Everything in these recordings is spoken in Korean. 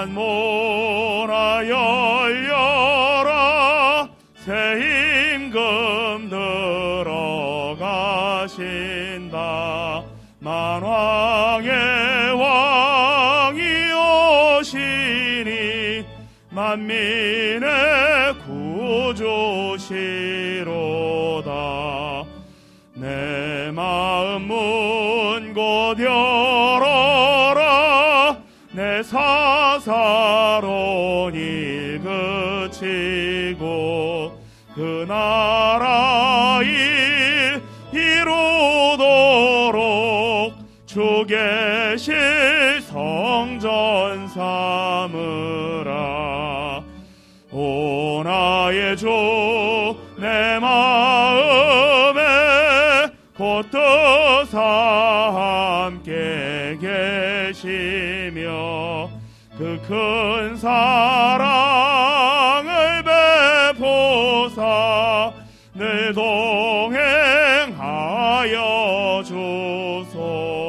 만모나 열려라 새 임금 들어가신다. 만왕의 왕이 오시니 만민의 구주시로다. 내 마음 문 곧 열어라. 내 사사론이 그치고 그 나라 일 이루도록 주 계실 성전 삼으라. 오 나의 주 내 마음에 곧 뜻사 함께 계시며 그 큰 사랑을 베푸사 늘 동행하여 주소서.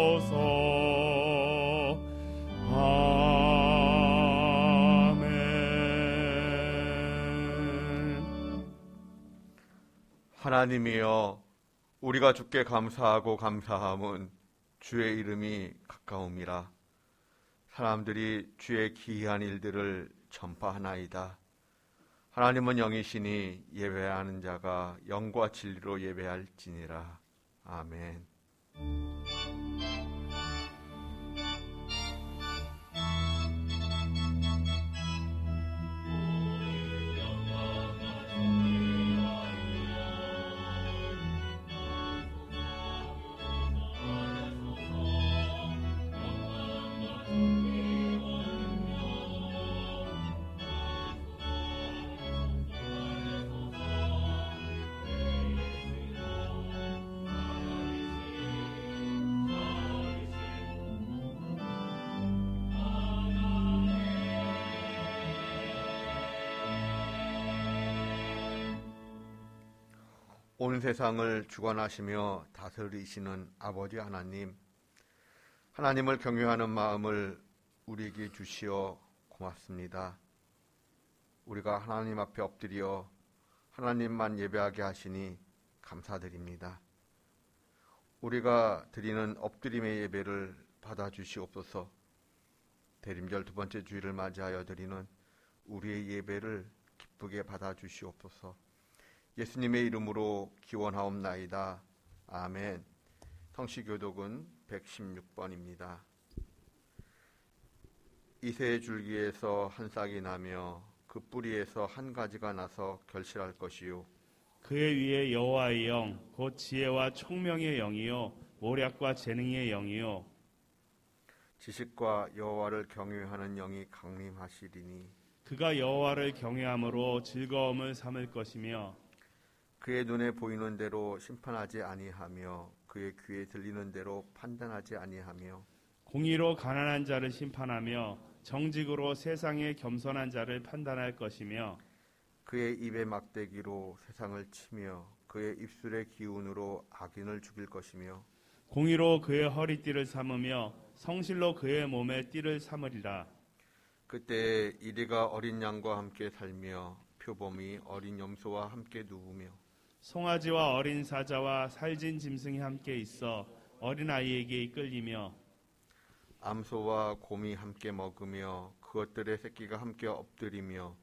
아멘. 하나님이여, 우리가 주께 감사하고 감사함은 주의 이름이 가까움이라. 사람들이 주의 기이한 일들을 전파하나이다. 하나님은 영이시니 예배하는 자가 영과 진리로 예배할지니라. 아멘. 온 세상을 주관하시며 다스리시는 아버지 하나님, 하나님을 경외하는 마음을 우리에게 주시어 고맙습니다. 우리가 하나님 앞에 엎드려 하나님만 예배하게 하시니 감사드립니다. 우리가 드리는 엎드림의 예배를 받아주시옵소서. 대림절 두 번째 주일을 맞이하여 드리는 우리의 예배를 기쁘게 받아주시옵소서. 예수님의 이름으로 기원하옵나이다. 아멘. 성시교독은 116번입니다. 이새의 줄기에서 한 싹이 나며 그 뿌리에서 한 가지가 나서 결실할 것이요. 그의 위에 여호와의 영, 곧 지혜와 총명의 영이요 모략과 재능의 영이요 지식과 여호와를 경외하는 영이 강림하시리니 그가 여호와를 경외함으로 즐거움을 삼을 것이며 그의 눈에 보이는 대로 심판하지 아니하며 그의 귀에 들리는 대로 판단하지 아니하며 공의로 가난한 자를 심판하며 정직으로 세상의 겸손한 자를 판단할 것이며 그의 입의 막대기로 세상을 치며 그의 입술의 기운으로 악인을 죽일 것이며 공의로 그의 허리띠를 삼으며 성실로 그의 몸에 띠를 삼으리라. 그때 이리가 어린 양과 함께 살며 표범이 어린 염소와 함께 누우며 송아지와 어린 사자와 살진 짐승이 함께 있어 어린아이에게 이끌리며 암소와 곰이 함께 먹으며 그것들의 새끼가 함께 엎드리며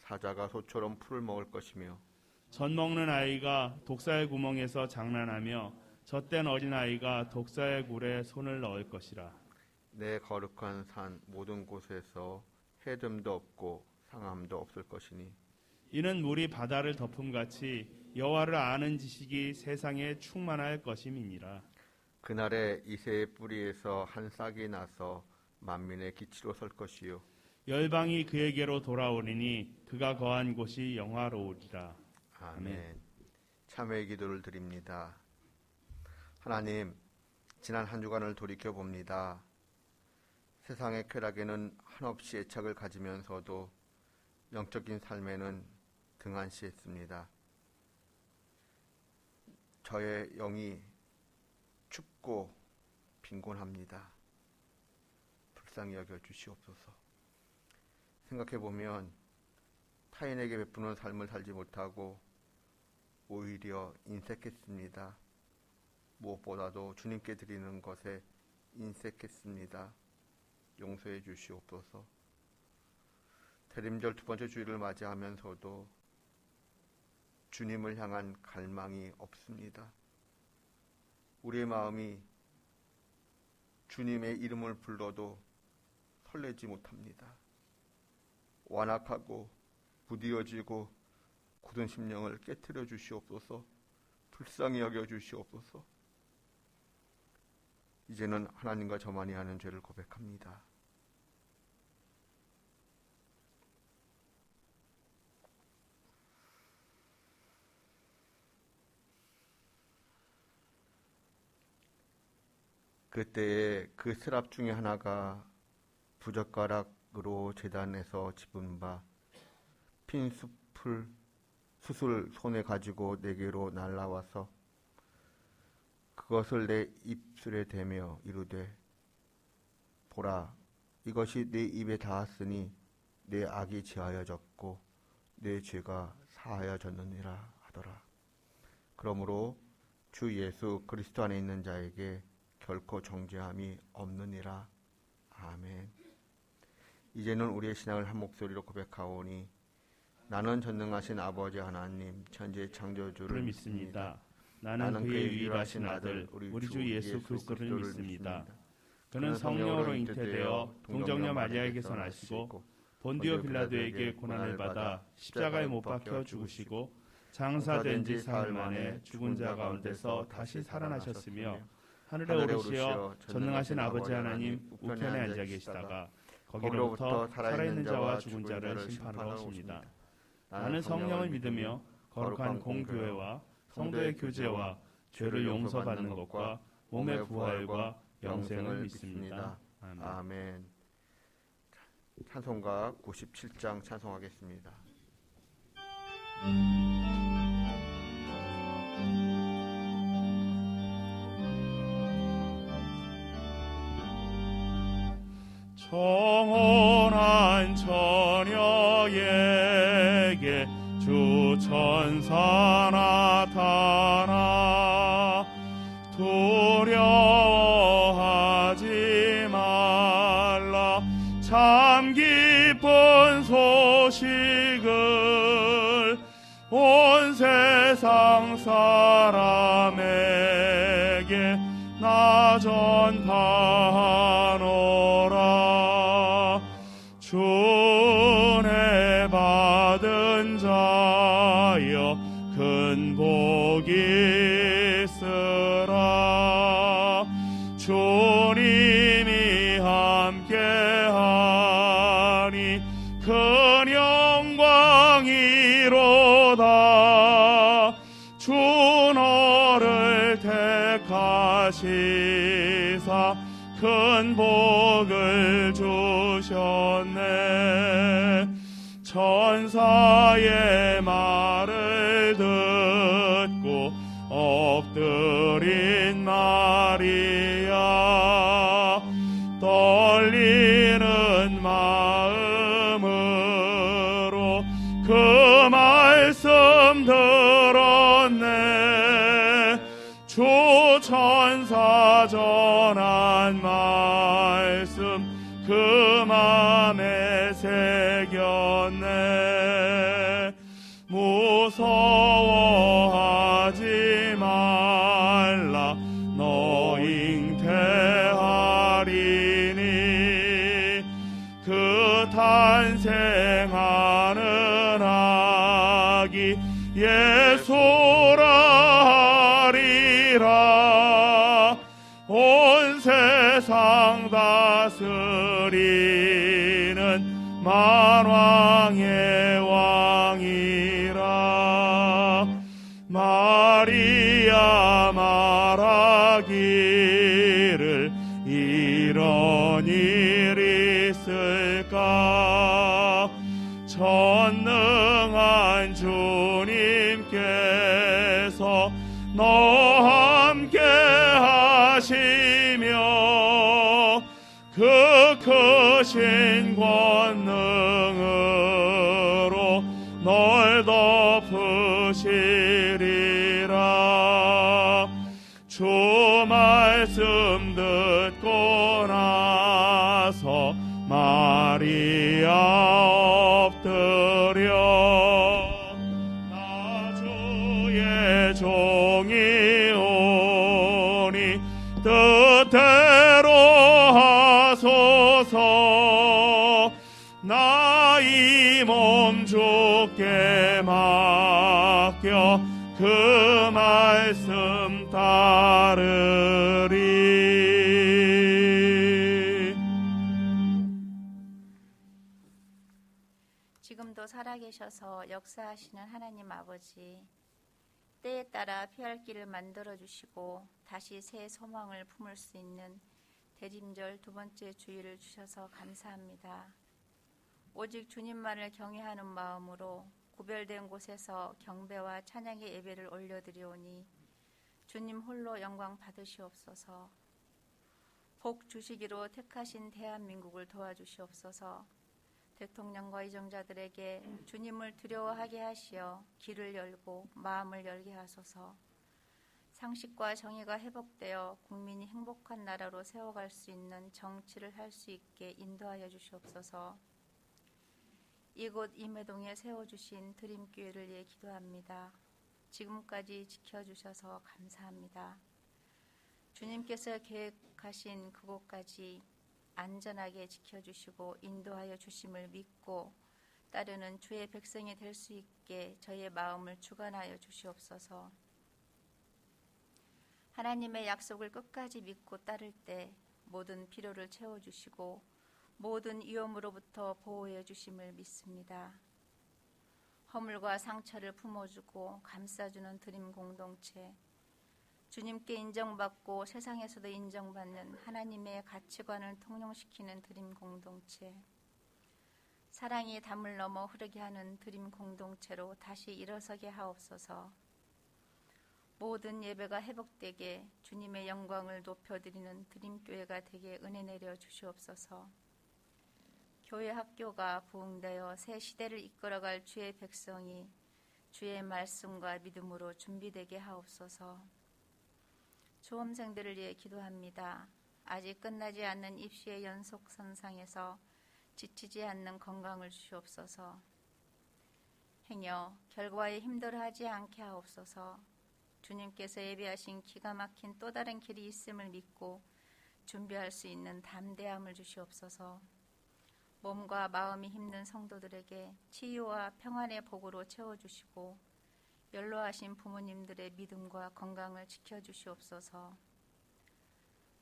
사자가 소처럼 풀을 먹을 것이며 젖 먹는 아이가 독사의 구멍에서 장난하며 젖된 어린아이가 독사의 굴에 손을 넣을 것이라. 내 거룩한 산 모든 곳에서 해됨도 없고 상함도 없을 것이니 이는 물이 바다를 덮음같이 여호와를 아는 지식이 세상에 충만할 것임이니라. 그날에 이새의 뿌리에서 한 싹이 나서 만민의 기치로 설 것이요 열방이 그에게로 돌아오리니 그가 거한 곳이 영화로우리라. 아멘. 참회의 기도를 드립니다. 하나님, 지난 한 주간을 돌이켜봅니다. 세상의 쾌락에는 한없이 애착을 가지면서도 영적인 삶에는 등한시했습니다. 저의 영이 춥고 빈곤합니다. 불쌍히 여겨 주시옵소서. 생각해보면 타인에게 베푸는 삶을 살지 못하고 오히려 인색했습니다. 무엇보다도 주님께 드리는 것에 인색했습니다. 용서해 주시옵소서. 대림절 두 번째 주일을 맞이하면서도 주님을 향한 갈망이 없습니다. 우리의 마음이 주님의 이름을 불러도 설레지 못합니다. 완악하고 부디어지고 굳은 심령을 깨트려 주시옵소서. 불쌍히 여겨 주시옵소서. 이제는 하나님과 저만이 아는 죄를 고백합니다. 그때에 그 스랍 중에 하나가 부젓가락으로 제단에서 집은 바 핀 숯을 손에 가지고 내게로 날라와서 그것을 내 입술에 대며 이르되 보라, 이것이 내 입에 닿았으니 내 악이 지하여졌고 내 죄가 사하여졌느니라 하더라. 그러므로 주 예수 그리스도 안에 있는 자에게 결코 정죄함이 없느니라. 아멘. 이제는 우리의 신앙을 한 목소리로 고백하오니 나는 전능하신 아버지 하나님 천지의 창조주를 믿습니다. 나는 그의 유일하신 아들 우리 주 예수 그리스도를 믿습니다. 그는 성령으로 잉태되어 동정녀 마리아에게서 나시고 본디오 빌라도에게 고난을 받아 십자가에 못 박혀 죽으시고 장사된 지 사흘 만에 죽은 자 가운데서 다시 살아나셨으며 하늘에 오르시어 전능하신 아버지 하나님 우편에 앉아 계시다가 거기로부터 살아있는 자와 죽은 자를 심판하러 오십니다. 나는 성령을 믿으며 거룩한 공교회와 성도의 교제와 죄를 용서받는 것과 몸의 부활과 영생을 믿습니다. 아멘. 찬송가 97장 찬송하겠습니다. 청혼한 처녀에게 주 천사 나타나 두려워하지 말라 참 기쁜 소식을 온 세상 사람에게 나 전파하노라. 주은혜 받은 자여 큰 복이 있으라. 주님이 함께하니 큰 영광이로다. 주 너를 택하시사 큰 복을 주셨네. 천사의 말을 듣고 엎드린 마리아 떨리는 마음으로 그 말씀 들었네. 주 천사 전한 말씀 그 맘에 새겼네. 무서워하지 말라 너 잉태하리니 그 탄생하는 아기 예수라 하리라. 온 세상 다스리는 만왕의 왕이라. 마리아 말하기를 이런 일 있을까. 전능한 주님께서 너와 함께 하시며 그 크신 권능을 주시리라. 주 말씀 듣고 나서 마리아 엎드려 나 주의 종이 오니 뜻대로 하소서. 나 이 몸 주께 맡겨 그 말씀 따르리. 지금도 살아계셔서 역사하시는 하나님 아버지, 때에 따라 피할 길을 만들어 주시고 다시 새 소망을 품을 수 있는 대림절 두 번째 주일을 주셔서 감사합니다. 오직 주님만을 경외하는 마음으로 구별된 곳에서 경배와 찬양의 예배를 올려드리오니 주님 홀로 영광 받으시옵소서. 복 주시기로 택하신 대한민국을 도와주시옵소서. 대통령과 이정자들에게 주님을 두려워하게 하시어 길을 열고 마음을 열게 하소서. 상식과 정의가 회복되어 국민이 행복한 나라로 세워갈 수 있는 정치를 할 수 있게 인도하여 주시옵소서. 이곳 임해동에 세워주신 드림교회를 위해 기도합니다. 지금까지 지켜주셔서 감사합니다. 주님께서 계획하신 그곳까지 안전하게 지켜주시고 인도하여 주심을 믿고 따르는 주의 백성이 될 수 있게 저희의 마음을 주관하여 주시옵소서. 하나님의 약속을 끝까지 믿고 따를 때 모든 필요를 채워주시고 모든 위험으로부터 보호해 주심을 믿습니다. 허물과 상처를 품어주고 감싸주는 드림 공동체, 주님께 인정받고 세상에서도 인정받는 하나님의 가치관을 통용시키는 드림 공동체, 사랑이 담을 넘어 흐르게 하는 드림 공동체로 다시 일어서게 하옵소서. 모든 예배가 회복되게 주님의 영광을 높여드리는 드림교회가 되게 은혜 내려 주시옵소서. 교회 학교가 부흥되어 새 시대를 이끌어갈 주의 백성이 주의 말씀과 믿음으로 준비되게 하옵소서. 수험생들을 위해 기도합니다. 아직 끝나지 않는 입시의 연속선상에서 지치지 않는 건강을 주시옵소서. 행여 결과에 힘들어하지 않게 하옵소서. 주님께서 예비하신 기가 막힌 또 다른 길이 있음을 믿고 준비할 수 있는 담대함을 주시옵소서. 몸과 마음이 힘든 성도들에게 치유와 평안의 복으로 채워주시고 연로하신 부모님들의 믿음과 건강을 지켜주시옵소서.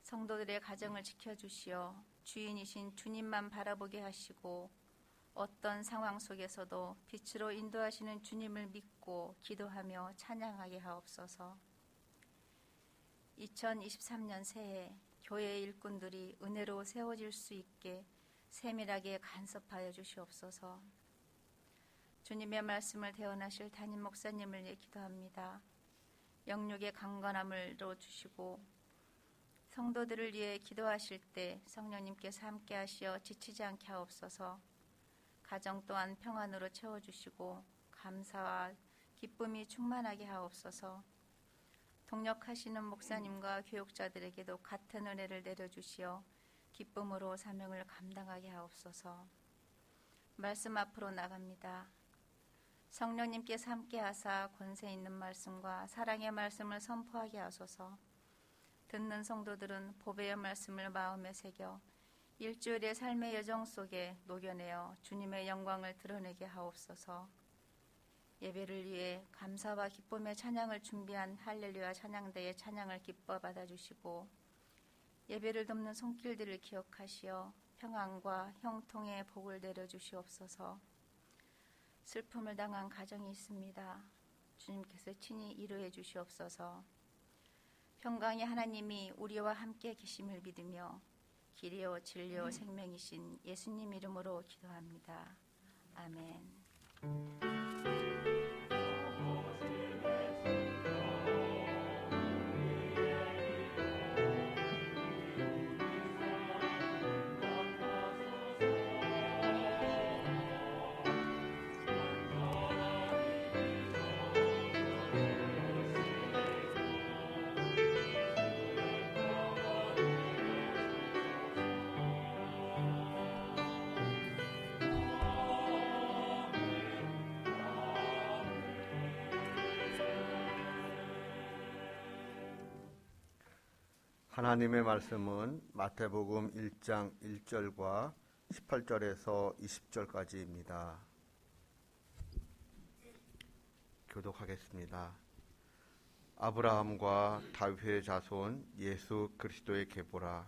성도들의 가정을 지켜주시어 주인이신 주님만 바라보게 하시고 어떤 상황 속에서도 빛으로 인도하시는 주님을 믿고 기도하며 찬양하게 하옵소서. 2023년 새해 교회의 일꾼들이 은혜로 세워질 수 있게 세밀하게 간섭하여 주시옵소서. 주님의 말씀을 대언하실 담임 목사님을 위해 기도합니다. 영육의 강건함을 주시고 성도들을 위해 기도하실 때 성령님께서 함께 하시어 지치지 않게 하옵소서. 가정 또한 평안으로 채워주시고 감사와 기쁨이 충만하게 하옵소서. 동력하시는 목사님과 교육자들에게도 같은 은혜를 내려주시어 기쁨으로 사명을 감당하게 하옵소서. 말씀 앞으로 나갑니다. 성령님께서 함께 하사 권세 있는 말씀과 사랑의 말씀을 선포하게 하소서. 듣는 성도들은 보배의 말씀을 마음에 새겨 일주일의 삶의 여정 속에 녹여내어 주님의 영광을 드러내게 하옵소서. 예배를 위해 감사와 기쁨의 찬양을 준비한 할렐루야 찬양대의 찬양을 기뻐 받아주시고 예배를 돕는 손길들을 기억하시어 평안과 형통의 복을 내려주시옵소서. 슬픔을 당한 가정이 있습니다. 주님께서 친히 위로해 주시옵소서. 평강의 하나님이 우리와 함께 계심을 믿으며 길이요 진리요 생명이신 예수님 이름으로 기도합니다. 아멘. 하나님의 말씀은 마태복음 1장 1절과 18절에서 20절까지입니다. 교독하겠습니다. 아브라함과 다윗의 자손 예수 그리스도의 계보라.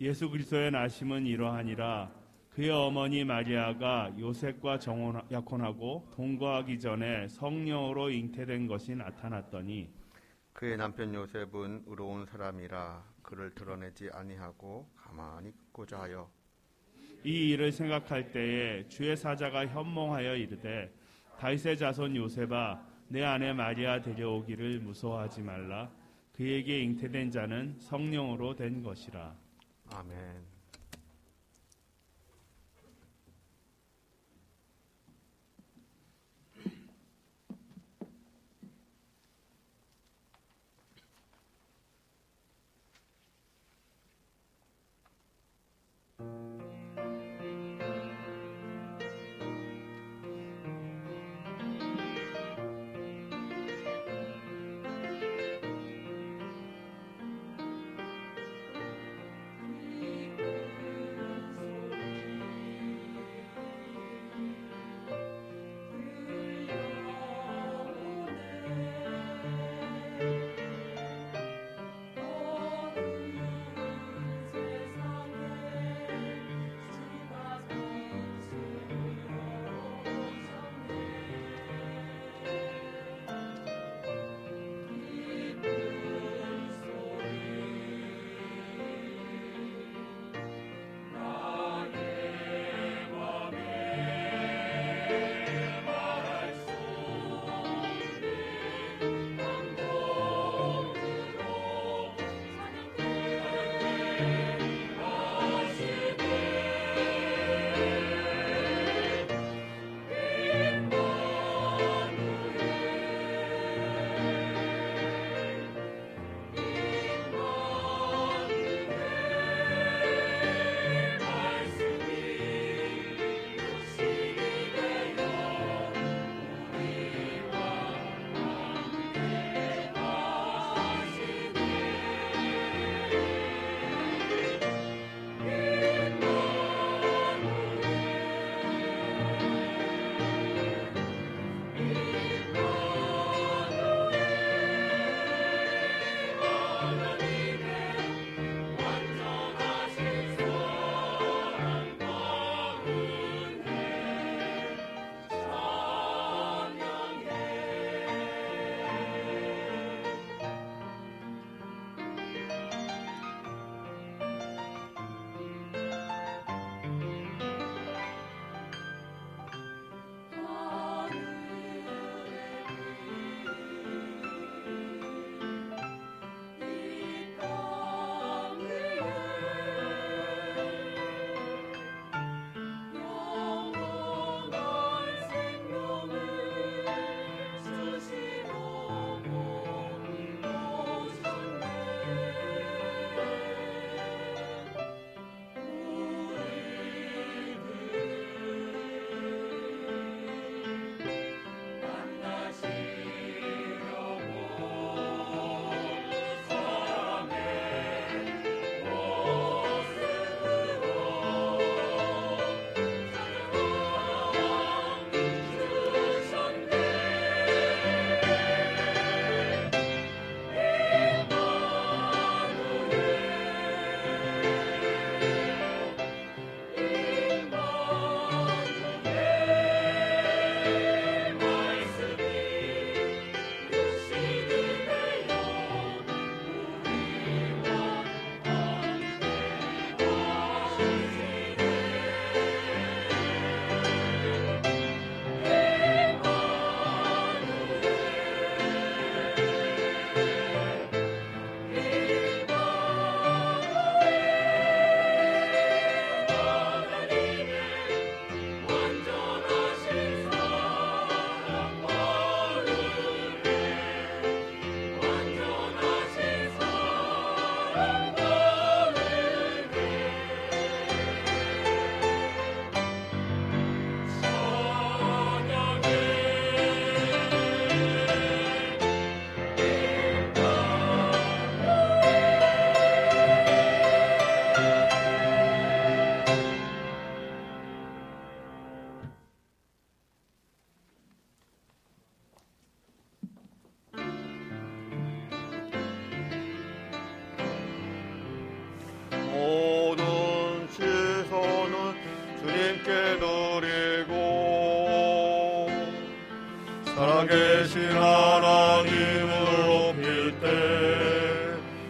예수 그리스도의 나심은 이러하니라. 그의 어머니 마리아가 요셉과 약혼하고 동거하기 전에 성령으로 잉태된 것이 나타났더니 그의 남편 요셉은 의로운 사람이라 그를 드러내지 아니하고 가만히 있고자 하여 이 일을 생각할 때에 주의 사자가 현몽하여 이르되 다윗의 자손 요셉아 내 아내 마리아 데려오기를 무서워하지 말라. 그에게 잉태된 자는 성령으로 된 것이라. 아멘. 살아계신 하나님을 높일 때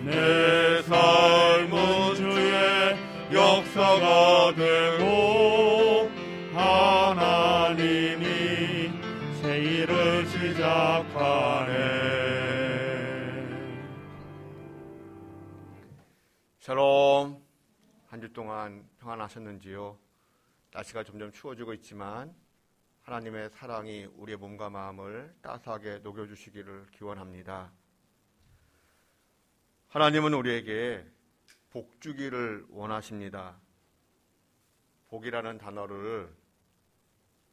내 삶은 주의 역사가 되고 하나님이 새 일을 시작하네. 샬롬. 한 주 동안 평안하셨는지요? 날씨가 점점 추워지고 있지만 하나님의 사랑이 우리의 몸과 마음을 따스하게 녹여주시기를 기원합니다. 하나님은 우리에게 복 주기를 원하십니다. 복이라는 단어를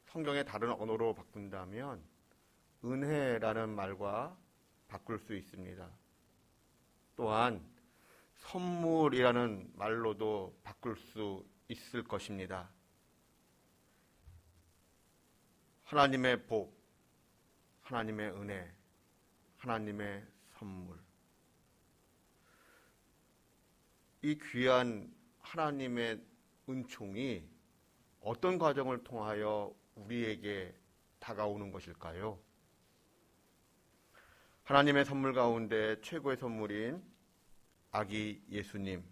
성경의 다른 언어로 바꾼다면 은혜라는 말과 바꿀 수 있습니다. 또한 선물이라는 말로도 바꿀 수 있을 것입니다. 하나님의 복, 하나님의 은혜, 하나님의 선물. 이 귀한 하나님의 은총이 어떤 과정을 통하여 우리에게 다가오는 것일까요? 하나님의 선물 가운데 최고의 선물인 아기 예수님,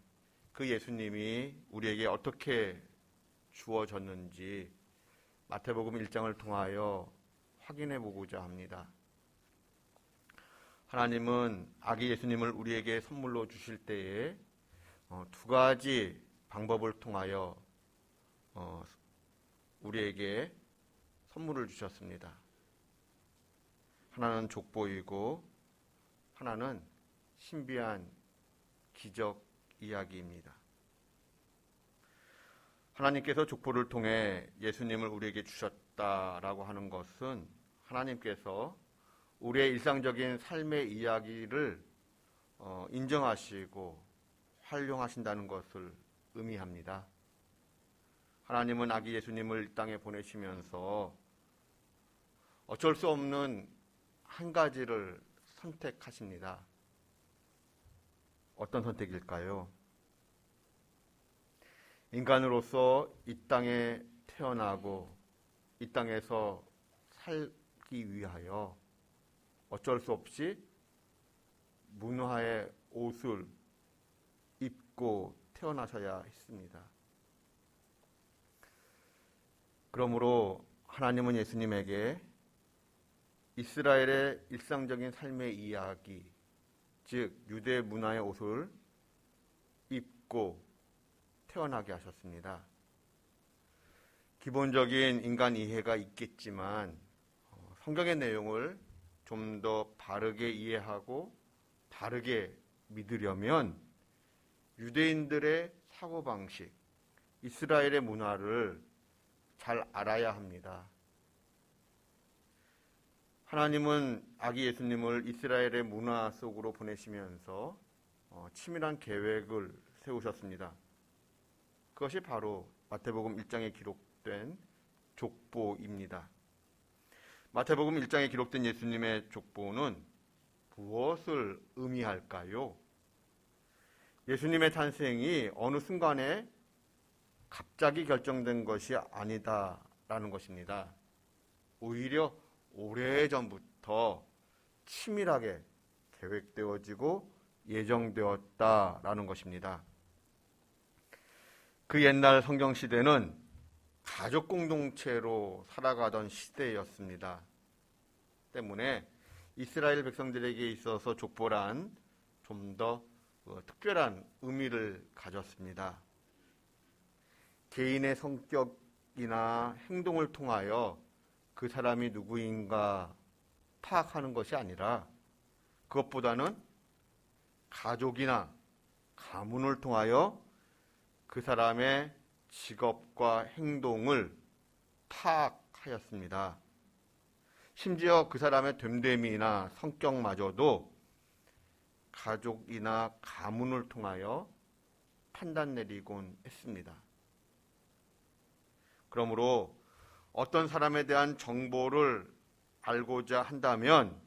그 예수님이 우리에게 어떻게 주어졌는지 마태복음 1장을 통하여 확인해 보고자 합니다. 하나님은 아기 예수님을 우리에게 선물로 주실 때에 두 가지 방법을 통하여 우리에게 선물을 주셨습니다. 하나는 족보이고 하나는 신비한 기적 이야기입니다. 하나님께서 족보를 통해 예수님을 우리에게 주셨다라고 하는 것은 하나님께서 우리의 일상적인 삶의 이야기를 인정하시고 활용하신다는 것을 의미합니다. 하나님은 아기 예수님을 이 땅에 보내시면서 어쩔 수 없는 한 가지를 선택하십니다. 어떤 선택일까요? 인간으로서 이 땅에 태어나고 이 땅에서 살기 위하여 어쩔 수 없이 문화의 옷을 입고 태어나셔야 했습니다. 그러므로 하나님은 예수님에게 이스라엘의 일상적인 삶의 이야기, 즉 유대 문화의 옷을 입고 태어나게 하셨습니다. 기본적인 인간 이해가 있겠지만 성경의 내용을 좀 더 바르게 이해하고 바르게 믿으려면 유대인들의 사고방식, 이스라엘의 문화를 잘 알아야 합니다. 하나님은 아기 예수님을 이스라엘의 문화 속으로 보내시면서 치밀한 계획을 세우셨습니다. 그것이 바로 마태복음 1장에 기록된 족보입니다. 마태복음 1장에 기록된 예수님의 족보는 무엇을 의미할까요? 예수님의 탄생이 어느 순간에 갑자기 결정된 것이 아니다라는 것입니다. 오히려 오래전부터 치밀하게 계획되어지고 예정되었다라는 것입니다. 그 옛날 성경 시대는 가족 공동체로 살아가던 시대였습니다. 때문에 이스라엘 백성들에게 있어서 족보란 좀 더 특별한 의미를 가졌습니다. 개인의 성격이나 행동을 통하여 그 사람이 누구인가 파악하는 것이 아니라 그것보다는 가족이나 가문을 통하여 그 사람의 직업과 행동을 파악하였습니다. 심지어 그 사람의 됨됨이나 성격마저도 가족이나 가문을 통하여 판단 내리곤 했습니다. 그러므로 어떤 사람에 대한 정보를 알고자 한다면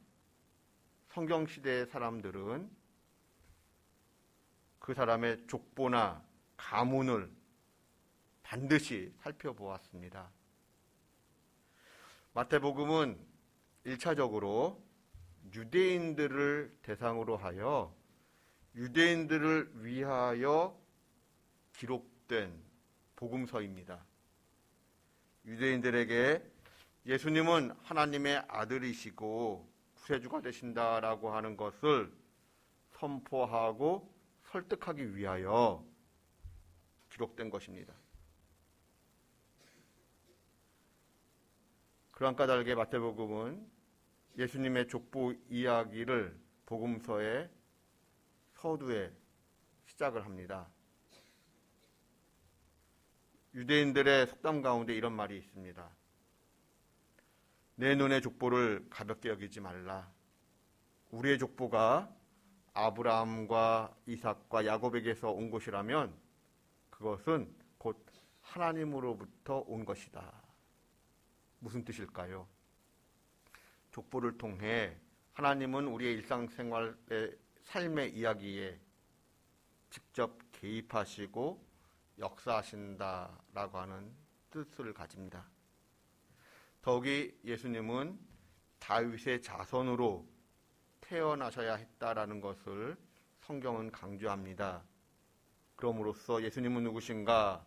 성경시대의 사람들은 그 사람의 족보나 가문을 반드시 살펴보았습니다. 마태복음은 1차적으로 유대인들을 대상으로 하여 유대인들을 위하여 기록된 복음서입니다. 유대인들에게 예수님은 하나님의 아들이시고 구세주가 되신다라고 하는 것을 선포하고 설득하기 위하여 기록된 것입니다. 그러한 까닭에 마태복음은 예수님의 족보 이야기를 복음서의 서두에 시작을 합니다. 유대인들의 속담 가운데 이런 말이 있습니다. 내 눈의 족보를 가볍게 여기지 말라. 우리의 족보가 아브라함과 이삭과 야곱에게서 온 것이라면 그것은 곧 하나님으로부터 온 것이다. 무슨 뜻일까요? 족보를 통해 하나님은 우리의 일상생활의 삶의 이야기에 직접 개입하시고 역사하신다라고 하는 뜻을 가집니다. 더욱이 예수님은 다윗의 자손으로 태어나셔야 했다라는 것을 성경은 강조합니다. 그럼으로써 예수님은 누구신가?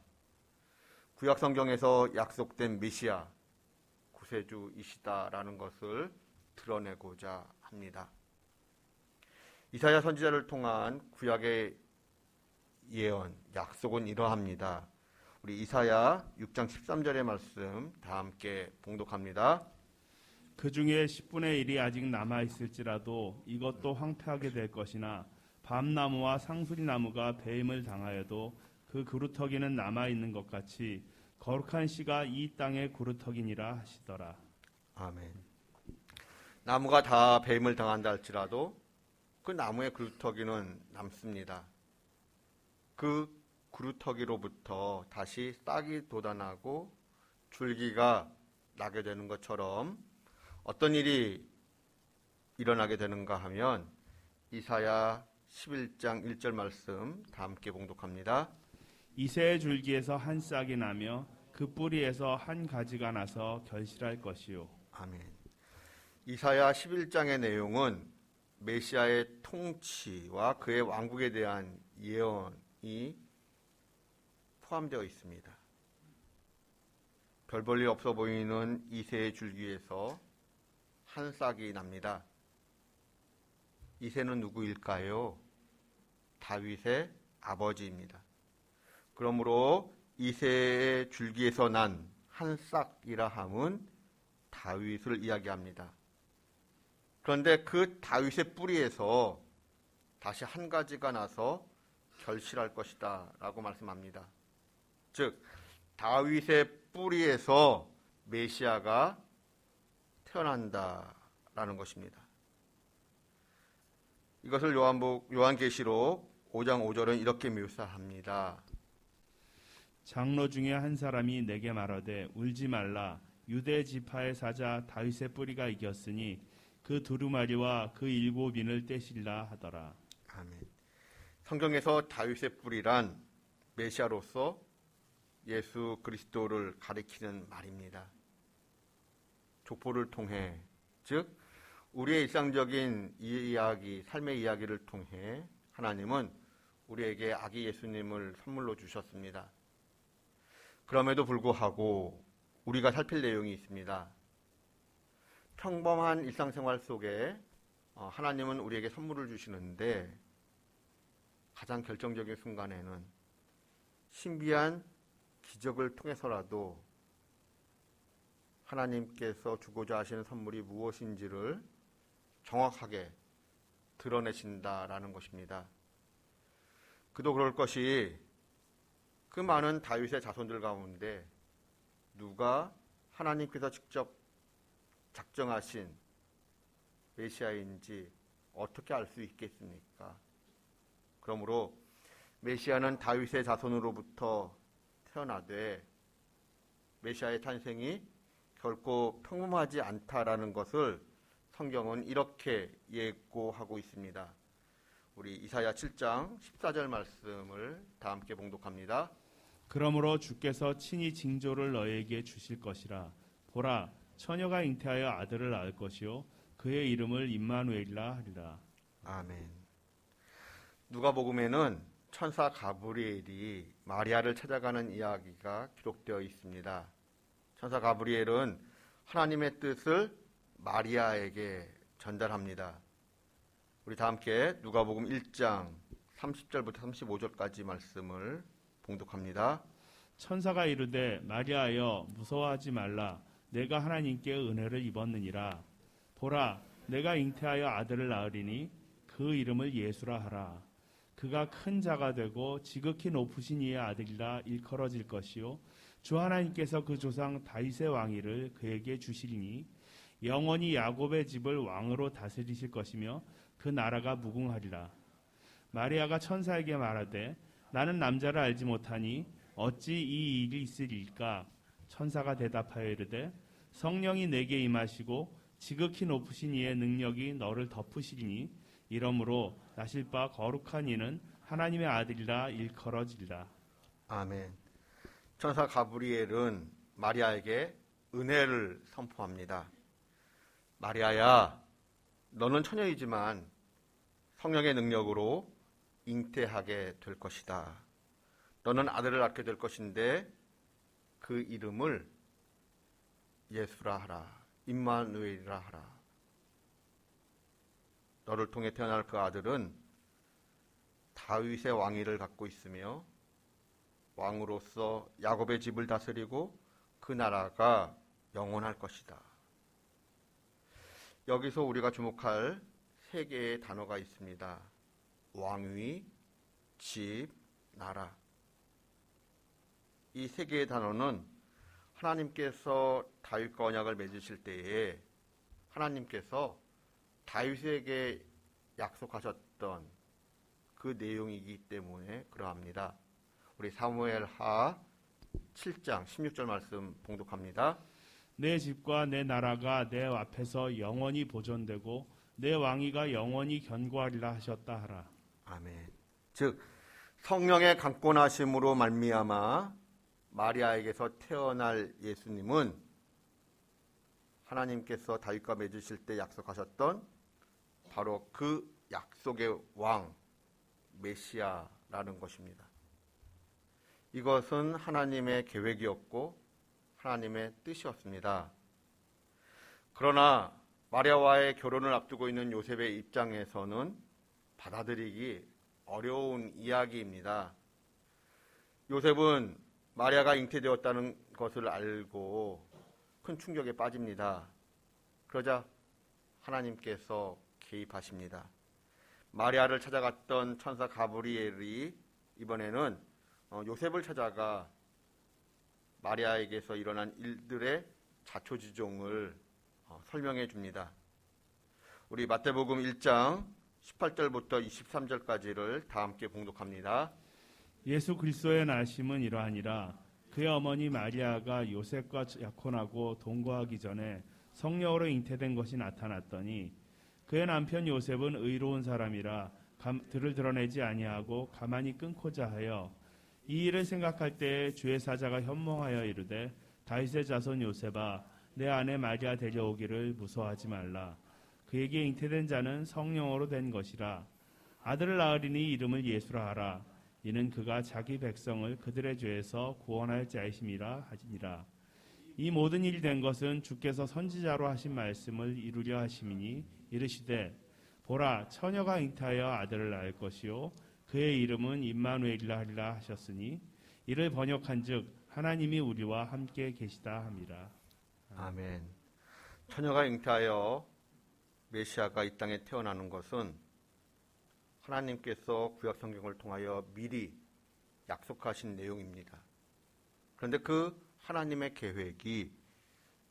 구약 성경에서 약속된 메시아, 구세주이시다라는 것을 드러내고자 합니다. 이사야 선지자를 통한 구약의 예언, 약속은 이러합니다. 우리 이사야 6장 13절의 말씀 다 함께 봉독합니다. 그 중에 10분의 1이 아직 남아있을지라도 이것도 황폐하게 될 것이나 밤나무와 상수리나무가 배임을 당하여도 그 그루터기는 남아있는 것 같이 거룩한 씨가 이 땅의 그루터기니라 하시더라. 아멘. 나무가 다 배임을 당한다 할지라도 그 나무의 그루터기는 남습니다. 그 그루터기로부터 다시 싹이 돋아나고 줄기가 나게 되는 것처럼 어떤 일이 일어나게 되는가 하면 이사야 11장 1절 말씀 다 함께 봉독합니다. 이새의 줄기에서 한 싹이 나며 그 뿌리에서 한 가지가 나서 결실할 것이요. 아멘. 이사야 11장의 내용은 메시아의 통치와 그의 왕국에 대한 예언이 포함되어 있습니다. 별 볼 일 없어 보이는 이새의 줄기에서 한 싹이 납니다. 이새는 누구일까요? 다윗의 아버지입니다. 그러므로 이새의 줄기에서 난 한 싹이라 함은 다윗을 이야기합니다. 그런데 그 다윗의 뿌리에서 다시 한 가지가 나서 결실할 것이다 라고 말씀합니다. 즉 다윗의 뿌리에서 메시아가 태어난다라는 것입니다. 이것을 요한계시록 5장 5절은 이렇게 묘사합니다. 장로 중에 한 사람이 내게 말하되 울지 말라. 유대 지파의 사자 다윗의 뿌리가 이겼으니 그 두루마리와 그 7인을 떼시리라 하더라. 아멘. 성경에서 다윗의 뿌리란 메시아로서 예수 그리스도를 가리키는 말입니다. 족보를 통해, 즉 우리의 일상적인 이야기, 삶의 이야기를 통해 하나님은 우리에게 아기 예수님을 선물로 주셨습니다. 그럼에도 불구하고 우리가 살필 내용이 있습니다. 평범한 일상생활 속에 하나님은 우리에게 선물을 주시는데 가장 결정적인 순간에는 신비한 기적을 통해서라도 하나님께서 주고자 하시는 선물이 무엇인지를 정확하게 드러내신다라는 것입니다. 그도 그럴 것이 그 많은 다윗의 자손들 가운데 누가 하나님께서 직접 작정하신 메시아인지 어떻게 알 수 있겠습니까? 그러므로 메시아는 다윗의 자손으로부터 태어나되 메시아의 탄생이 결코 평범하지 않다라는 것을 성경은 이렇게 예고하고 있습니다. 우리 이사야 7장 14절 말씀을 다 함께 봉독합니다. 그러므로 주께서 친히 징조를 너에게 주실 것이라. 보라, 처녀가 잉태하여 아들을 낳을 것이요 그의 이름을 임마누엘이라 하리라. 아멘. 누가복음에는 천사 가브리엘이 마리아를 찾아가는 이야기가 기록되어 있습니다. 천사 가브리엘은 하나님의 뜻을 마리아에게 전달합니다. 우리 다 함께 누가복음 1장 30절부터 35절까지 말씀을 봉독합니다. 천사가 이르되 마리아여 무서워하지 말라. 내가 하나님께 은혜를 입었느니라. 보라 내가 잉태하여 아들을 낳으리니 그 이름을 예수라 하라. 그가 큰 자가 되고 지극히 높으신 이의 아들이라 일컬어질 것이요 주 하나님께서 그 조상 다윗의 왕위를 그에게 주시리니 영원히 야곱의 집을 왕으로 다스리실 것이며 그 나라가 무궁하리라. 마리아가 천사에게 말하되 나는 남자를 알지 못하니 어찌 이 일이 있으리까? 천사가 대답하여 이르되 성령이 내게 임하시고 지극히 높으신 이의 능력이 너를 덮으시리니 이러므로 나실 바 거룩한 이는 하나님의 아들이라 일컬어지리라. 아멘. 천사 가브리엘은 마리아에게 은혜를 선포합니다. 마리아야, 너는 처녀이지만 성령의 능력으로 잉태하게 될 것이다. 너는 아들을 낳게 될 것인데 그 이름을 예수라 하라. 임마누엘이라 하라. 너를 통해 태어날 그 아들은 다윗의 왕위를 갖고 있으며 왕으로서 야곱의 집을 다스리고 그 나라가 영원할 것이다. 여기서 우리가 주목할 세 개의 단어가 있습니다. 왕위, 집, 나라. 이 세 개의 단어는 하나님께서 다윗과 언약을 맺으실 때에 하나님께서 다윗에게 약속하셨던 그 내용이기 때문에 그러합니다. 우리 사무엘하 7장 16절 말씀 봉독합니다. 내 집과 내 나라가 내 앞에서 영원히 보존되고 내 왕위가 영원히 견고하리라 하셨다 하라. 아멘. 즉 성령의 강권하심으로 말미암아 마리아에게서 태어날 예수님은 하나님께서 다윗과 맺으실 때 약속하셨던 바로 그 약속의 왕 메시아라는 것입니다. 이것은 하나님의 계획이었고 하나님의 뜻이었습니다. 그러나 마리아와의 결혼을 앞두고 있는 요셉의 입장에서는 받아들이기 어려운 이야기입니다. 요셉은 마리아가 잉태되었다는 것을 알고 큰 충격에 빠집니다. 그러자 하나님께서 개입하십니다. 마리아를 찾아갔던 천사 가브리엘이 이번에는 요셉을 찾아가 마리아에게서 일어난 일들의 자초지종을 설명해 줍니다. 우리 마태복음 1장 18절부터 23절까지를 다 함께 봉독합니다. 예수 그리스도의 나심은 이러하니라. 그의 어머니 마리아가 요셉과 약혼하고 동거하기 전에 성령으로 잉태된 것이 나타났더니 그의 남편 요셉은 의로운 사람이라 들을 드러내지 아니하고 가만히 끊고자 하여 이 일을 생각할 때에 주의 사자가 현몽하여 이르되 다윗의 자손 요셉아 내 아내 마리아 데려오기를 무서워하지 말라. 그에게 잉태된 자는 성령으로 된 것이라. 아들을 낳으리니 이름을 예수라 하라. 이는 그가 자기 백성을 그들의 죄에서 구원할 자이심이라 하니라. 이 모든 일이 된 것은 주께서 선지자로 하신 말씀을 이루려 하심이니 이르시되 보라 처녀가 잉태하여 아들을 낳을 것이요 그의 이름은 임마누엘이라 하리라 하셨으니 이를 번역한즉 하나님이 우리와 함께 계시다 함이라. 아멘. 처녀가 잉태하여 메시아가 이 땅에 태어나는 것은 하나님께서 구약 성경을 통하여 미리 약속하신 내용입니다. 그런데 그 하나님의 계획이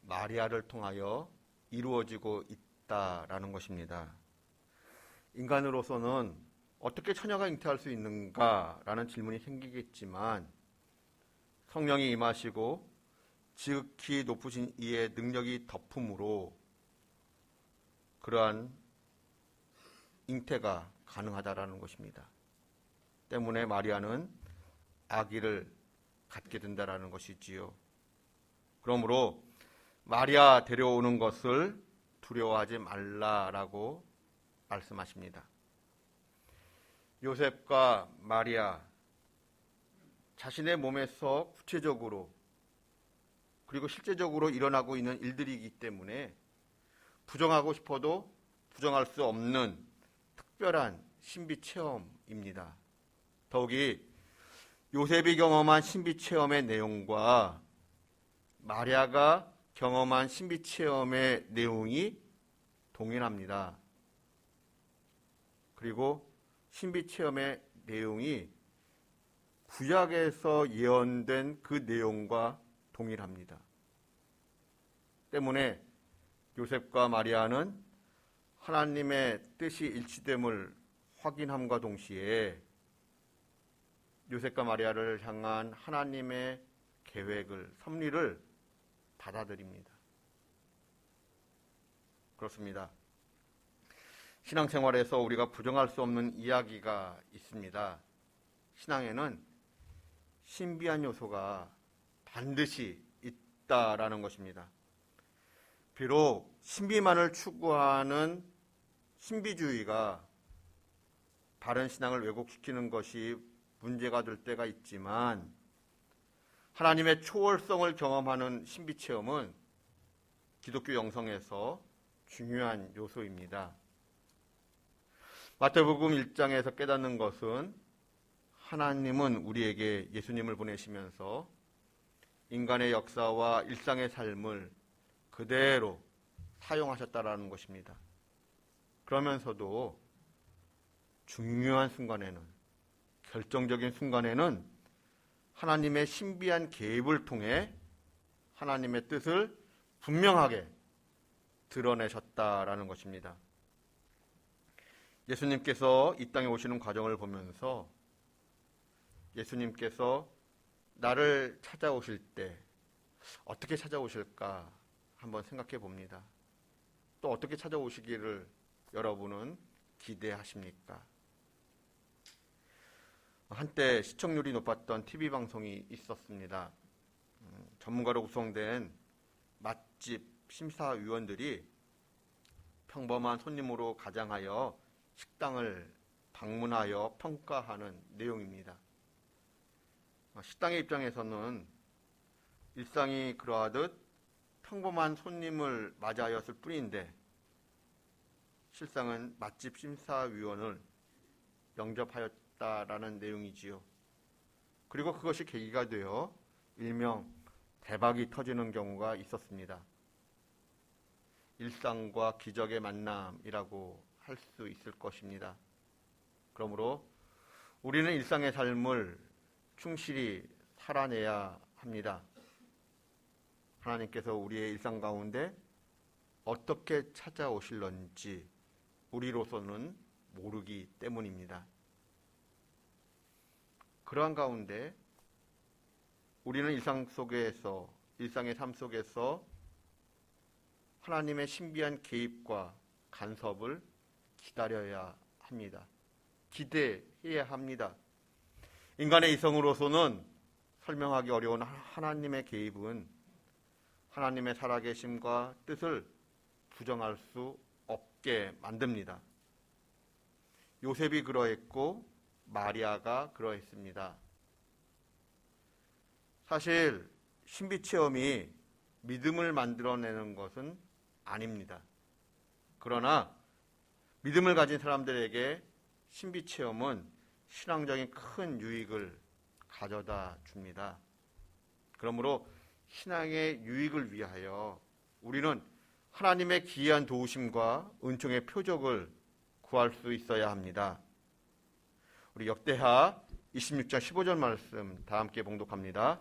마리아를 통하여 이루어지고 있다라는 것입니다. 인간으로서는 어떻게 처녀가 잉태할 수 있는가라는 질문이 생기겠지만 성령이 임하시고 지극히 높으신 이의 능력이 덮음으로 그러한 잉태가 가능하다라는 것입니다. 때문에 마리아는 아기를 갖게 된다라는 것이지요. 그러므로 마리아 데려오는 것을 두려워하지 말라라고 말씀하십니다. 요셉과 마리아 자신의 몸에서 구체적으로 그리고 실제적으로 일어나고 있는 일들이기 때문에 부정하고 싶어도 부정할 수 없는 특별한 신비 체험입니다. 더욱이 요셉이 경험한 신비 체험의 내용과 마리아가 경험한 신비 체험의 내용이 동일합니다. 그리고 신비 체험의 내용이 구약에서 예언된 그 내용과 동일합니다. 때문에 요셉과 마리아는 하나님의 뜻이 일치됨을 확인함과 동시에 요셉과 마리아를 향한 하나님의 계획을, 섭리를 받아들입니다. 그렇습니다. 신앙생활에서 우리가 부정할 수 없는 이야기가 있습니다. 신앙에는 신비한 요소가 반드시 있다라는 것입니다. 비록 신비만을 추구하는 신비주의가 바른 신앙을 왜곡시키는 것이 문제가 될 때가 있지만 하나님의 초월성을 경험하는 신비체험은 기독교 영성에서 중요한 요소입니다. 마태복음 1장에서 깨닫는 것은 하나님은 우리에게 예수님을 보내시면서 인간의 역사와 일상의 삶을 그대로 사용하셨다라는 것입니다. 그러면서도 중요한 순간에는, 결정적인 순간에는 하나님의 신비한 개입을 통해 하나님의 뜻을 분명하게 드러내셨다라는 것입니다. 예수님께서 이 땅에 오시는 과정을 보면서 예수님께서 나를 찾아오실 때 어떻게 찾아오실까 한번 생각해 봅니다. 또 어떻게 찾아오시기를 여러분은 기대하십니까? 한때 시청률이 높았던 TV방송이 있었습니다. 전문가로 구성된 맛집 심사위원들이 평범한 손님으로 가장하여 식당을 방문하여 평가하는 내용입니다. 식당의 입장에서는 일상이 그러하듯 평범한 손님을 맞이하였을 뿐인데 실상은 맛집 심사위원을 영접하였다라는 내용이지요. 그리고 그것이 계기가 되어 일명 대박이 터지는 경우가 있었습니다. 일상과 기적의 만남이라고 할 수 있을 것입니다. 그러므로 우리는 일상의 삶을 충실히 살아내야 합니다. 하나님께서 우리의 일상 가운데 어떻게 찾아오실런지 우리로서는 모르기 때문입니다. 그러한 가운데 우리는 일상의 삶 속에서 하나님의 신비한 개입과 간섭을 기다려야 합니다. 기대해야 합니다. 인간의 이성으로서는 설명하기 어려운 하나님의 개입은 하나님의 살아계심과 뜻을 부정할 수 없게 만듭니다. 요셉이 그러했고 마리아가 그러했습니다. 사실 신비체험이 믿음을 만들어내는 것은 아닙니다. 그러나 믿음을 가진 사람들에게 신비체험은 신앙적인 큰 유익을 가져다 줍니다. 그러므로 신앙의 유익을 위하여 우리는 하나님의 기이한 도우심과 은총의 표적을 구할 수 있어야 합니다. 우리 역대하 26장 15절 말씀 다 함께 봉독합니다.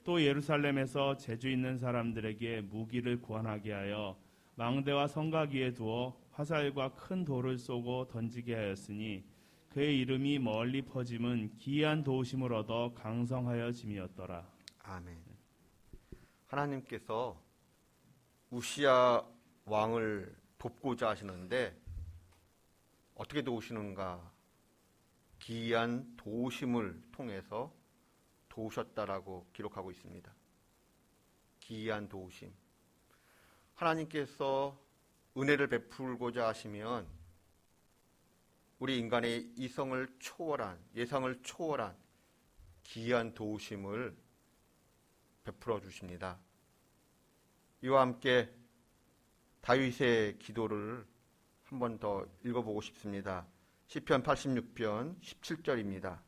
또 예루살렘에서 재주 있는 사람들에게 무기를 구원하게 하여 망대와 성곽 위에 두어 화살과 큰 돌을 쏘고 던지게 하였으니 그의 이름이 멀리 퍼짐은 기이한 도우심을 얻어 강성하여 짐이었더라. 아멘. 하나님께서 우시야 왕을 돕고자 하시는데 어떻게 도우시는가? 기이한 도우심을 통해서 도우셨다라고 기록하고 있습니다. 기이한 도우심. 하나님께서 은혜를 베풀고자 하시면 우리 인간의 이성을 초월한, 예상을 초월한 기이한 도우심을 베풀어 주십니다. 이와 함께 다윗의 기도를 한 번 더 읽어보고 싶습니다. 시편 86편 17절입니다.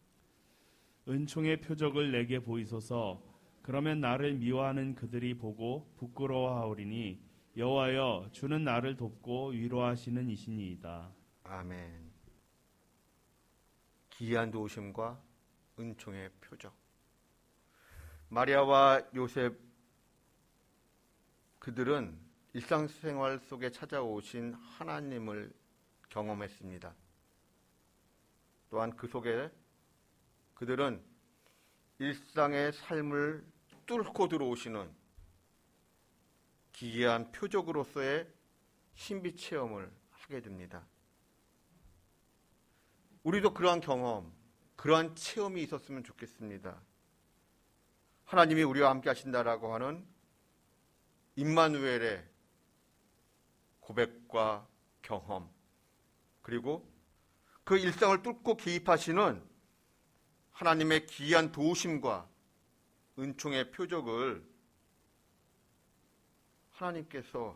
은총의 표적을 내게 보이소서. 그러면 나를 미워하는 그들이 보고 부끄러워하오리니 여호와여, 주는 나를 돕고 위로하시는 이시니이다. 아멘. 기이한 도우심과 은총의 표적. 마리아와 요셉, 그들은 일상생활 속에 찾아오신 하나님을 경험했습니다. 또한 그 속에 그들은 일상의 삶을 뚫고 들어오시는 기이한 표적으로서의 신비 체험을 하게 됩니다. 우리도 그러한 경험, 그러한 체험이 있었으면 좋겠습니다. 하나님이 우리와 함께 하신다라고 하는 임마누엘의 고백과 경험, 그리고 그 일상을 뚫고 개입하시는 하나님의 기이한 도우심과 은총의 표적을 하나님께서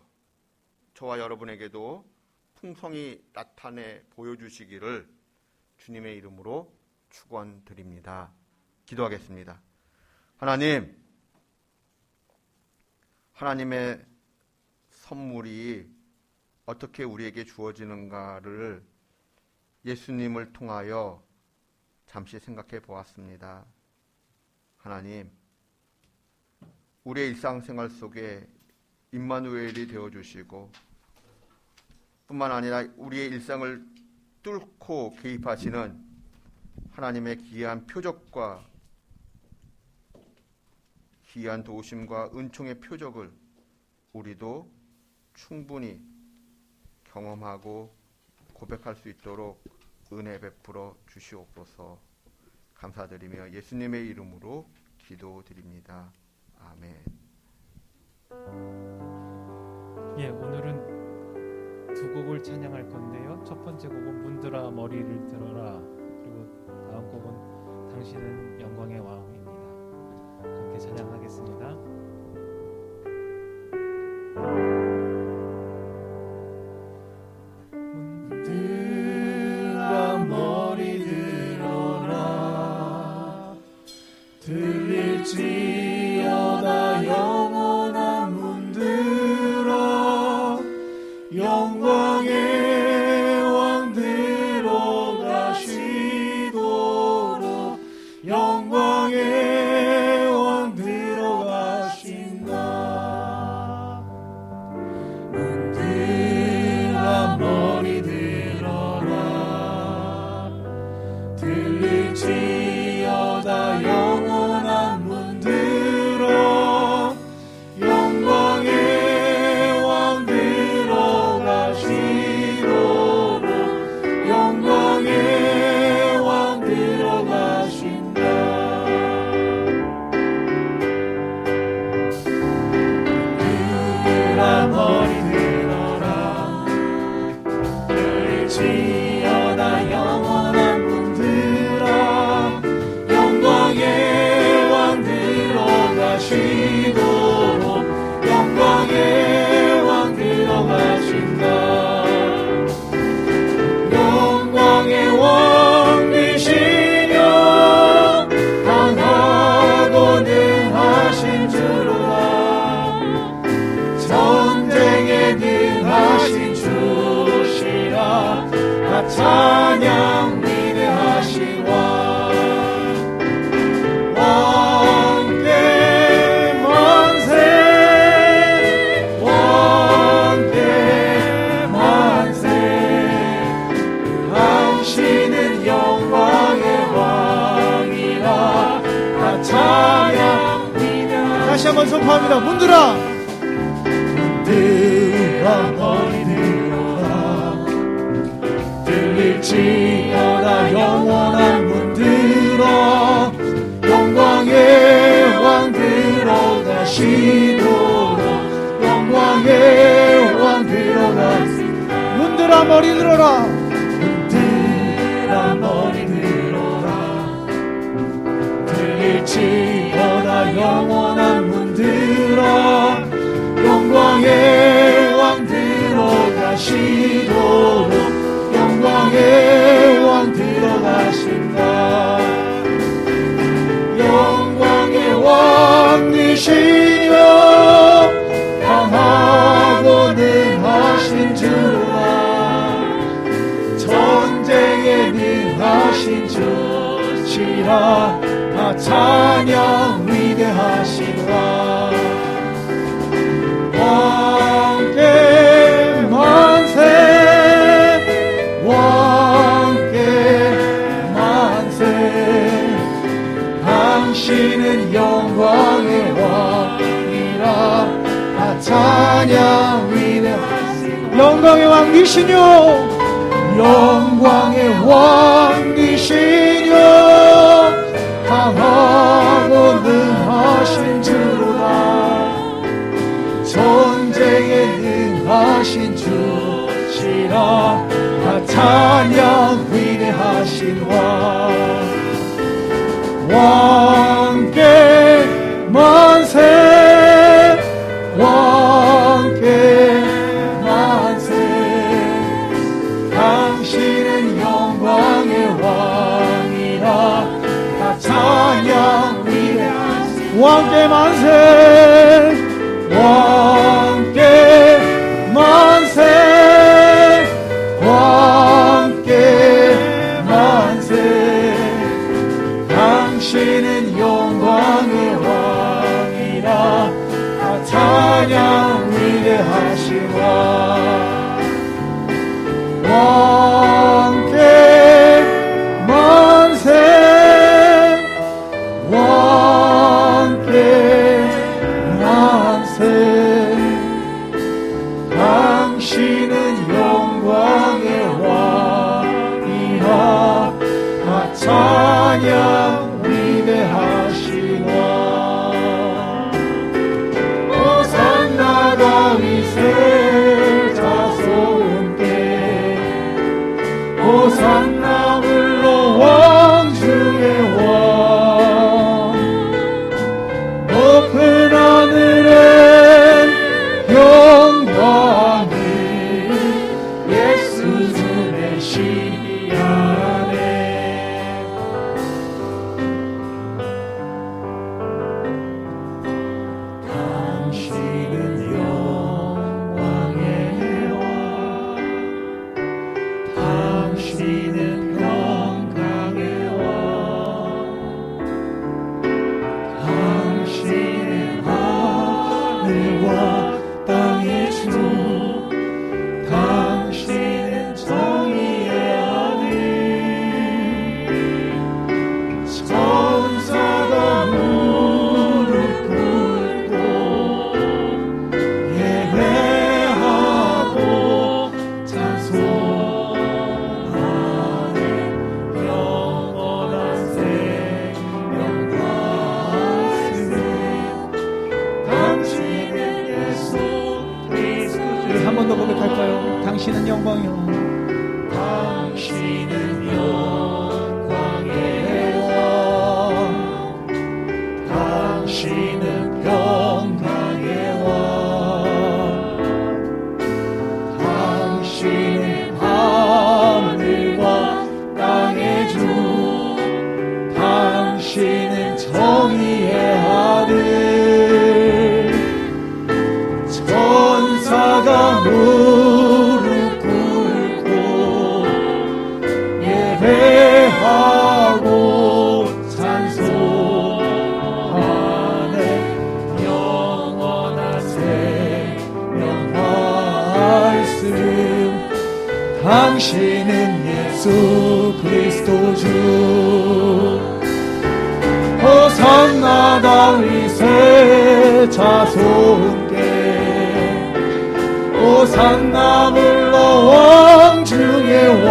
저와 여러분에게도 풍성히 나타내 보여주시기를 주님의 이름으로 축원드립니다. 기도하겠습니다. 하나님, 하나님의 선물이 어떻게 우리에게 주어지는가를 예수님을 통하여 잠시 생각해 보았습니다. 하나님, 우리의 일상생활 속에 임마누엘이 되어주시고 뿐만 아니라 우리의 일상을 뚫고 개입하시는 하나님의 기이한 표적과 기이한 도우심과 은총의 표적을 우리도 충분히 경험하고 고백할 수 있도록 은혜 베풀어 주시옵소서. 감사드리며 예수님의 이름으로 기도드립니다. 아멘. 예, 오늘은 두 곡을 찬양할 건데요. 첫 번째 곡은 문들아 머리를 들어라, 그리고 다음 곡은 당신은 영광의 왕입니다. 함께 찬양하겠습니다. 문들아 머리 들어라, 들릴지어다 영원한 문들아, 영광의 왕 들어가시도록, 영광의 왕 들어가신다. 문들아 머리 들어라, 들릴지어다 영원한 문들어, 영광의 왕 들어가시도록, 영광의 왕 들어가신다. 문들아 머리 들어라, 들릴지어다 영원한 문들아, 영광의 왕 들어가시도록, 영광의 왕 들어가신다. 영광의 왕이시여 강하고 능하신 주로다, 전쟁에 능하신 주시라. 다 찬양 위대하신 왕, 왕께 만세, 왕께 만세. 당신은 영광의 왕이라. 다 찬양 위대하신. 다시 한번 선포합니다. 문들아, 문들아 머리 들어라, 들릴지어다 영원한 문들어, 영광의 왕 들어가시도록, 영광의 머리 들어라. 문들아 머리 들어라. 들릴지어다 영원한 문들아. 영광의 왕 들어가시도록 영광의 왕 들어가신다. 영광의 왕이시여 강하고 능하신 주라. 전쟁에 능하신 주시라. 다 찬양 위대하신 왕. 왕께 만세 왕께 만세. 당신은 영광의 왕이라. 다 찬양 위대하신 영광의 왕이시뇨. 영광의 왕이시여 강하고 능하신 주로다. 전쟁에 능하신 주시라. 다 찬양 위대하신 왕. 왕께 만세 왕께 만세. 당신은 영광의 왕이라. 다 찬양 위대하신 왕께 만세 왕께 만세 왕께 만세. 당신은 영광의 왕이라. 다 찬양 위대하신 왕. 왕께 만세 왕께 만세. 당신은 영광의 왕이라. 다 찬양 위대하신 왕. 호산나 다윗의 자손께 호산나 물로 왕 중의 왕. 높은 하늘엔 영광을 예수 주의 시야네. 당신은 영광의 왕. 당신은 영광의 왕. 당신은 하늘과 땅의 주. 당신은 정의의 아들. 천사가 무릎 꿇고 예배하고 찬송하네. 영원한 생명과 승리. 당신은 예수 그리스도 주. 한 번 더 고백할까요? 당신은 영광이요. 당신은 영광의 왕. 당신은 영광의 왕. 당신은 하늘과 땅의 주. 당신은 정의의 아들. 천사가 무릎 꿇고 예배하고 찬송하네. 영원한 생명 말씀. 당신은 예수 그리스도 주. 호산나 다윗의 자손께 호산나 불러 왕 중의 왕.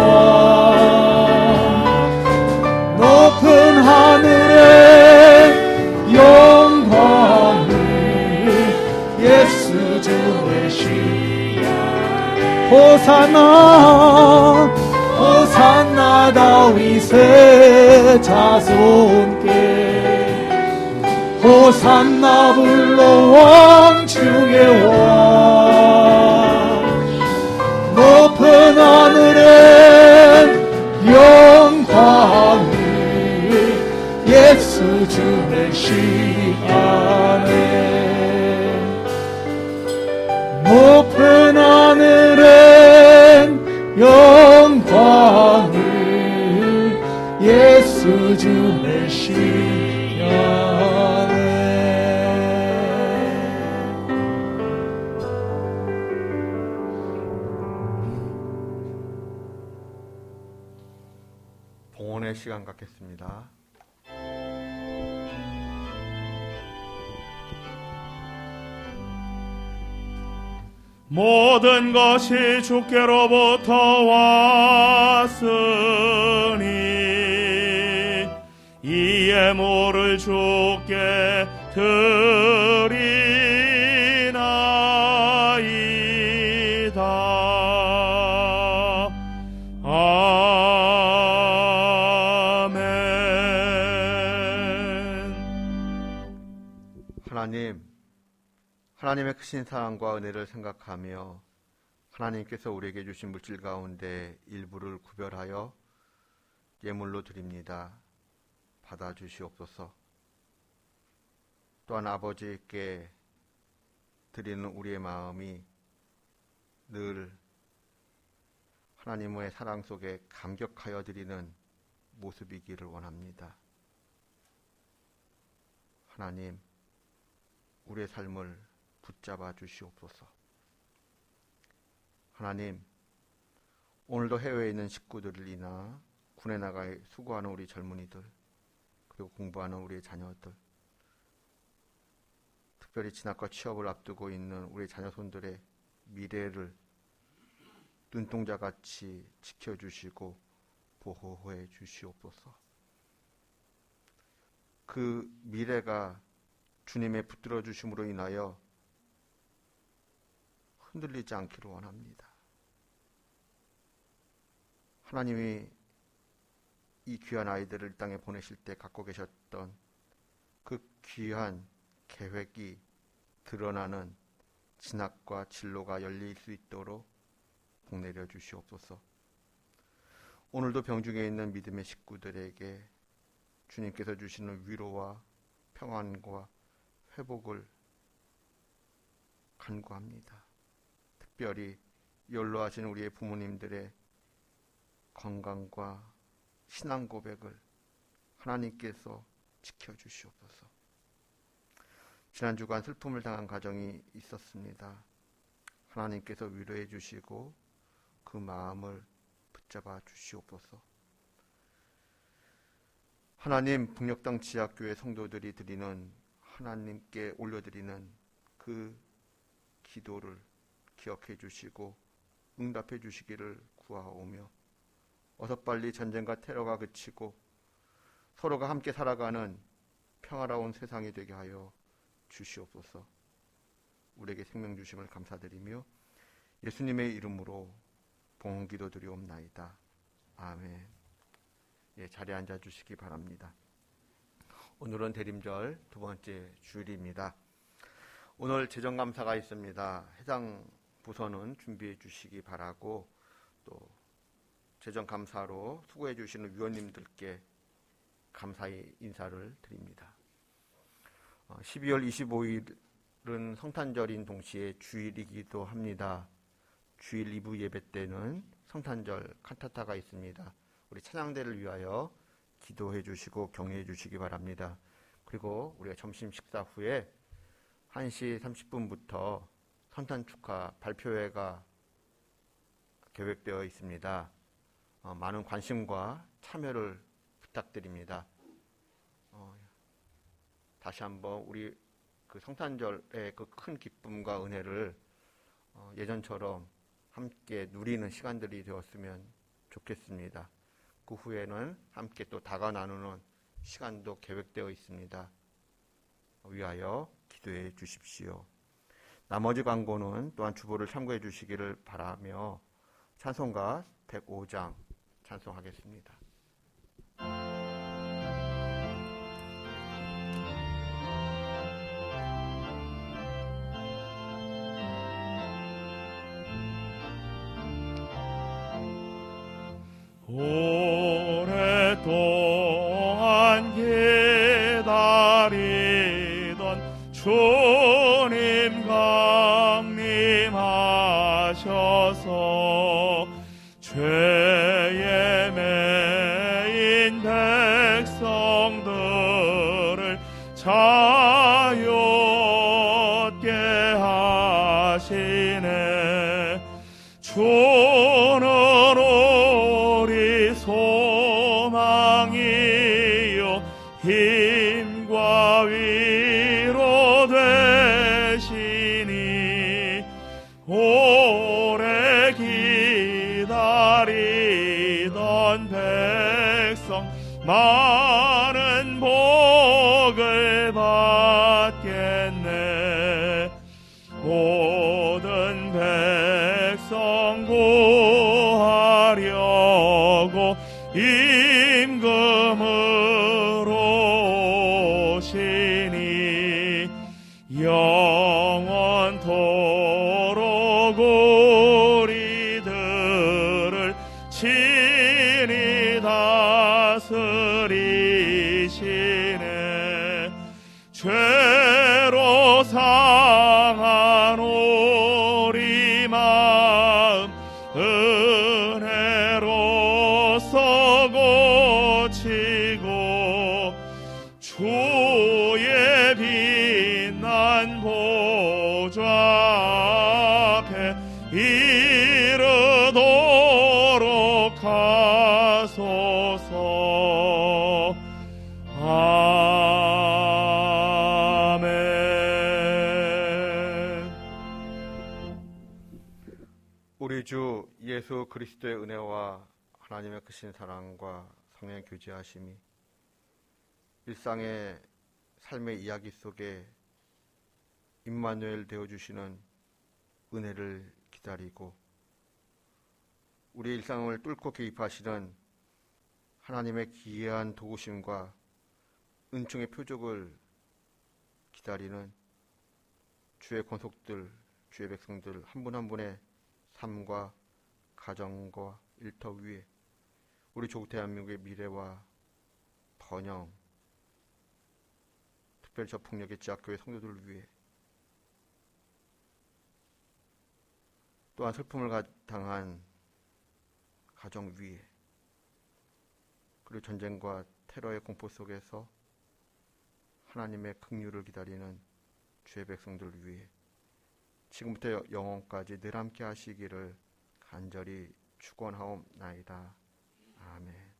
높은 하늘에 영광을 예수 주의 시야. 호산나 호산나 호산나 다윗의 자손께 호산나 불러 왕 중의 왕 높은 하늘엔 영광을 예수 주 메시아네 높은 하늘엔 영광을 예수 주 메시아네 봉헌의 시간 갖겠습니다. 모든 것이 주께로부터 왔으니 이 예물을 주께 드리나이다. 아멘. 하나님의 크신 사랑과 은혜를 생각하며 하나님께서 우리에게 주신 물질 가운데 일부를 구별하여 예물로 드립니다. 받아주시옵소서. 또한 아버지께 드리는 우리의 마음이 늘 하나님의 사랑 속에 감격하여 드리는 모습이기를 원합니다. 하나님, 우리의 삶을 붙잡아 주시옵소서. 하나님, 오늘도 해외에 있는 식구들을 인하 군에 나가 수고하는 우리 젊은이들, 그리고 공부하는 우리의 자녀들, 특별히 진학과 취업을 앞두고 있는 우리 자녀손들의 미래를 눈동자같이 지켜주시고 보호해 주시옵소서. 그 미래가 주님의 붙들어 주심으로 인하여 흔들리지 않기를 원합니다. 하나님이 이 귀한 아이들을 이 땅에 보내실 때 갖고 계셨던 그 귀한 계획이 드러나는 진학과 진로가 열릴 수 있도록 복내려 주시옵소서. 오늘도 병중에 있는 믿음의 식구들에게 주님께서 주시는 위로와 평안과 회복을 간구합니다. 특별히 연로하신 우리의 부모님들의 건강과 신앙 고백을 하나님께서 지켜주시옵소서. 지난 주간 슬픔을 당한 가정이 있었습니다. 하나님께서 위로해 주시고 그 마음을 붙잡아 주시옵소서. 하나님, 북녘땅 지하교회 성도들이 드리는 하나님께 올려드리는 그 기도를 기억해 주시고 응답해 주시기를 구하오며 어서 빨리 전쟁과 테러가 그치고 서로가 함께 살아가는 평화로운 세상이 되게 하여 주시옵소서. 우리에게 생명 주심을 감사드리며 예수님의 이름으로 봉헌 기도 드리옵나이다. 아멘. 예, 자리에 앉아 주시기 바랍니다. 오늘은 대림절 두 번째 주일입니다. 오늘 재정감사가 있습니다. 해당 부서는 준비해 주시기 바라고, 또 재정감사로 수고해 주시는 위원님들께 감사의 인사를 드립니다. 12월 25일은 성탄절인 동시에 주일이기도 합니다. 주일 2부 예배 때는 성탄절 칸타타가 있습니다. 우리 찬양대를 위하여 기도해 주시고 격려해 주시기 바랍니다. 그리고 우리가 점심 식사 후에 1시 30분부터 성탄 축하 발표회가 계획되어 있습니다. 많은 관심과 참여를 부탁드립니다. 다시 한번 우리 그 성탄절의 그 큰 기쁨과 은혜를 예전처럼 함께 누리는 시간들이 되었으면 좋겠습니다. 그 후에는 함께 또 다가 나누는 시간도 계획되어 있습니다. 위하여 기도해 주십시오. 나머지 광고는 또한 주보를 참고해 주시기를 바라며 찬송가 105장 찬송하겠습니다. 오랫동안 기다리던 주님 강림하셔서 죄에 매인 백성들을 자유롭게 하시네. 주는 우리 소망이요 힘과 위로 되시니 오래 기다리던 백성 많은 복을 받겠네. 모든 백성 구하려고 임금으로 오시니 영원토록 우리들을 친히 다스리시네. 죄로 상한 우리 마음 은혜로써 고치고 주의 빛난 보좌 앞에 이르도록 하소서. 아멘. 우리 주 예수 그리스도의 은혜와 하나님의 크신 사랑과 성령의 교제하심이 일상의 삶의 이야기 속에 임마누엘 되어주시는 은혜를 기다리고 우리 일상을 뚫고 개입하시는 하나님의 기이한 도우심과 은총의 표적을 기다리는 주의 권속들, 주의 백성들 한 분 한 분의 삶과 가정과 일터 위에 우리 조국 대한민국의 미래와 번영, 특별히 저 풍력의 지하교회 성도들을 위해 또한 슬픔을 당한 가정 위에 그리고 전쟁과 테러의 공포 속에서 하나님의 긍휼을 기다리는 주의 백성들을 위해 지금부터 영원까지 늘 함께 하시기를 간절히 축원하옵나이다. 아멘.